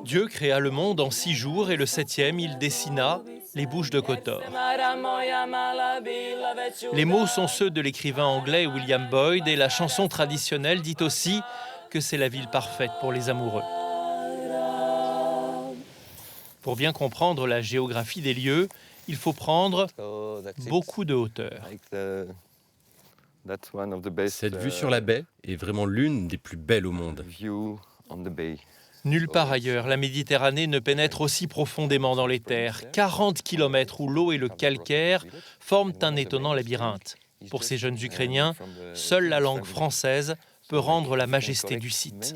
Dieu créa le monde en 6 jours et le 7e, il dessina les bouches de Kotor. Les mots sont ceux de l'écrivain anglais William Boyd et la chanson traditionnelle dit aussi que c'est la ville parfaite pour les amoureux. Pour bien comprendre la géographie des lieux, il faut prendre beaucoup de hauteur. Cette vue sur la baie est vraiment l'une des plus belles au monde. Nulle part ailleurs, la Méditerranée ne pénètre aussi profondément dans les terres. 40 kilomètres où l'eau et le calcaire forment un étonnant labyrinthe. Pour ces jeunes Ukrainiens, seule la langue française peut rendre la majesté du site.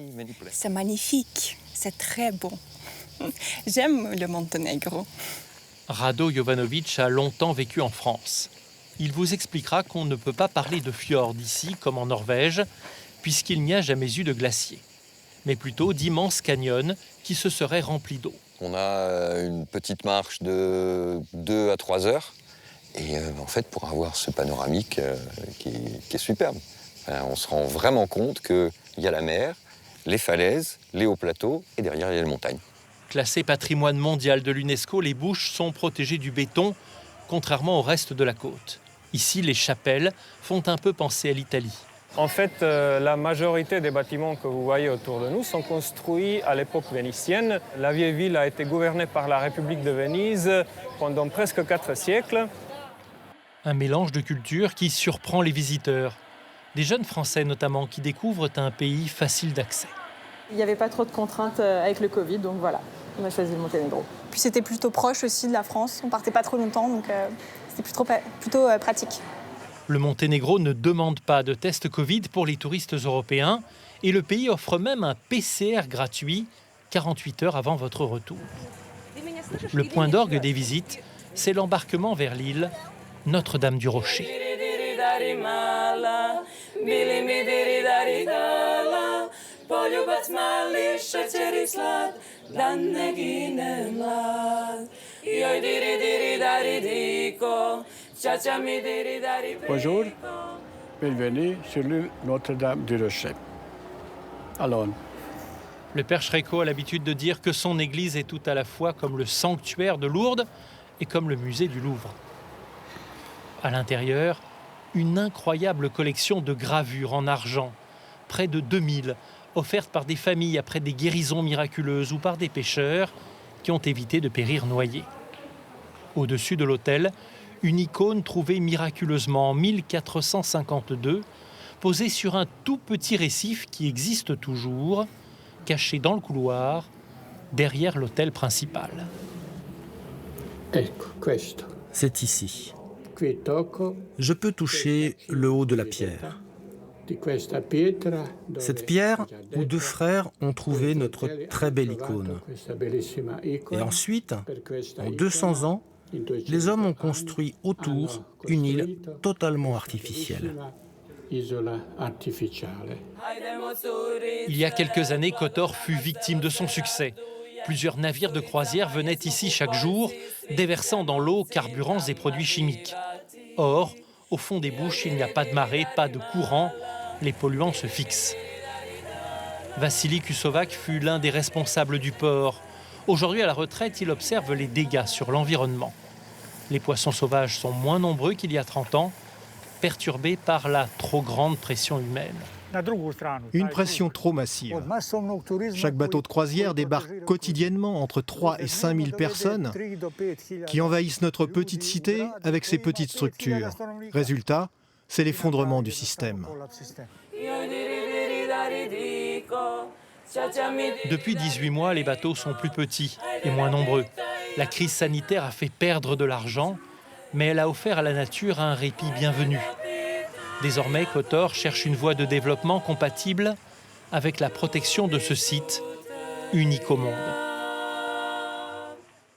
C'est magnifique, c'est très beau. J'aime le Monténégro. Rado Jovanovic a longtemps vécu en France. Il vous expliquera qu'on ne peut pas parler de fjord ici, comme en Norvège, puisqu'il n'y a jamais eu de glacier, mais plutôt d'immenses canyons qui se seraient remplis d'eau. On a une petite marche de 2 à 3 heures, et en fait, pour avoir ce panoramique qui est superbe, on se rend vraiment compte qu'il y a la mer, les falaises, les hauts plateaux, et derrière, il y a les montagnes. Classées patrimoine mondial de l'UNESCO, les Bouches sont protégées du béton, contrairement au reste de la côte. Ici, les chapelles font un peu penser à l'Italie. En fait, la majorité des bâtiments que vous voyez autour de nous sont construits à l'époque vénitienne. La vieille ville a été gouvernée par la République de Venise pendant presque 4 siècles. Un mélange de cultures qui surprend les visiteurs. Des jeunes Français notamment qui découvrent un pays facile d'accès. Il n'y avait pas trop de contraintes avec le Covid, donc voilà, on a choisi le Monténégro. Puis c'était plutôt proche aussi de la France, on partait pas trop longtemps, donc c'était plutôt pratique. Le Monténégro ne demande pas de test Covid pour les touristes européens et le pays offre même un PCR gratuit 48 heures avant votre retour. Le point d'orgue des visites, c'est l'embarquement vers l'île Notre-Dame du Rocher. Bonjour, bienvenue sur l'île Notre-Dame du Rocher. Alors, Le père Schreiko a l'habitude de dire que son église est tout à la fois comme le sanctuaire de Lourdes et comme le musée du Louvre. À l'intérieur, une incroyable collection de gravures en argent, près de 2000, offertes par des familles après des guérisons miraculeuses ou par des pêcheurs qui ont évité de périr noyés. Au-dessus de l'autel, une icône trouvée miraculeusement en 1452, posée sur un tout petit récif qui existe toujours, caché dans le couloir, derrière l'autel principal. C'est ici. Je peux toucher le haut de la pierre. Cette pierre où 2 frères ont trouvé notre très belle icône. Et ensuite, en 200 ans, les hommes ont construit autour une île totalement artificielle. Il y a quelques années, Kotor fut victime de son succès. Plusieurs navires de croisière venaient ici chaque jour, déversant dans l'eau carburants et produits chimiques. Or, au fond des Bouches, il n'y a pas de marée, pas de courant, les polluants se fixent. Vassili Kusovac fut l'un des responsables du port. Aujourd'hui, à la retraite, il observe les dégâts sur l'environnement. Les poissons sauvages sont moins nombreux qu'il y a 30 ans, perturbés par la trop grande pression humaine. Une pression trop massive. Chaque bateau de croisière débarque quotidiennement entre 3 et 5 000 personnes qui envahissent notre petite cité avec ses petites structures. Résultat, c'est l'effondrement du système. Depuis 18 mois, les bateaux sont plus petits et moins nombreux. La crise sanitaire a fait perdre de l'argent, mais elle a offert à la nature un répit bienvenu. Désormais, Kotor cherche une voie de développement compatible avec la protection de ce site unique au monde.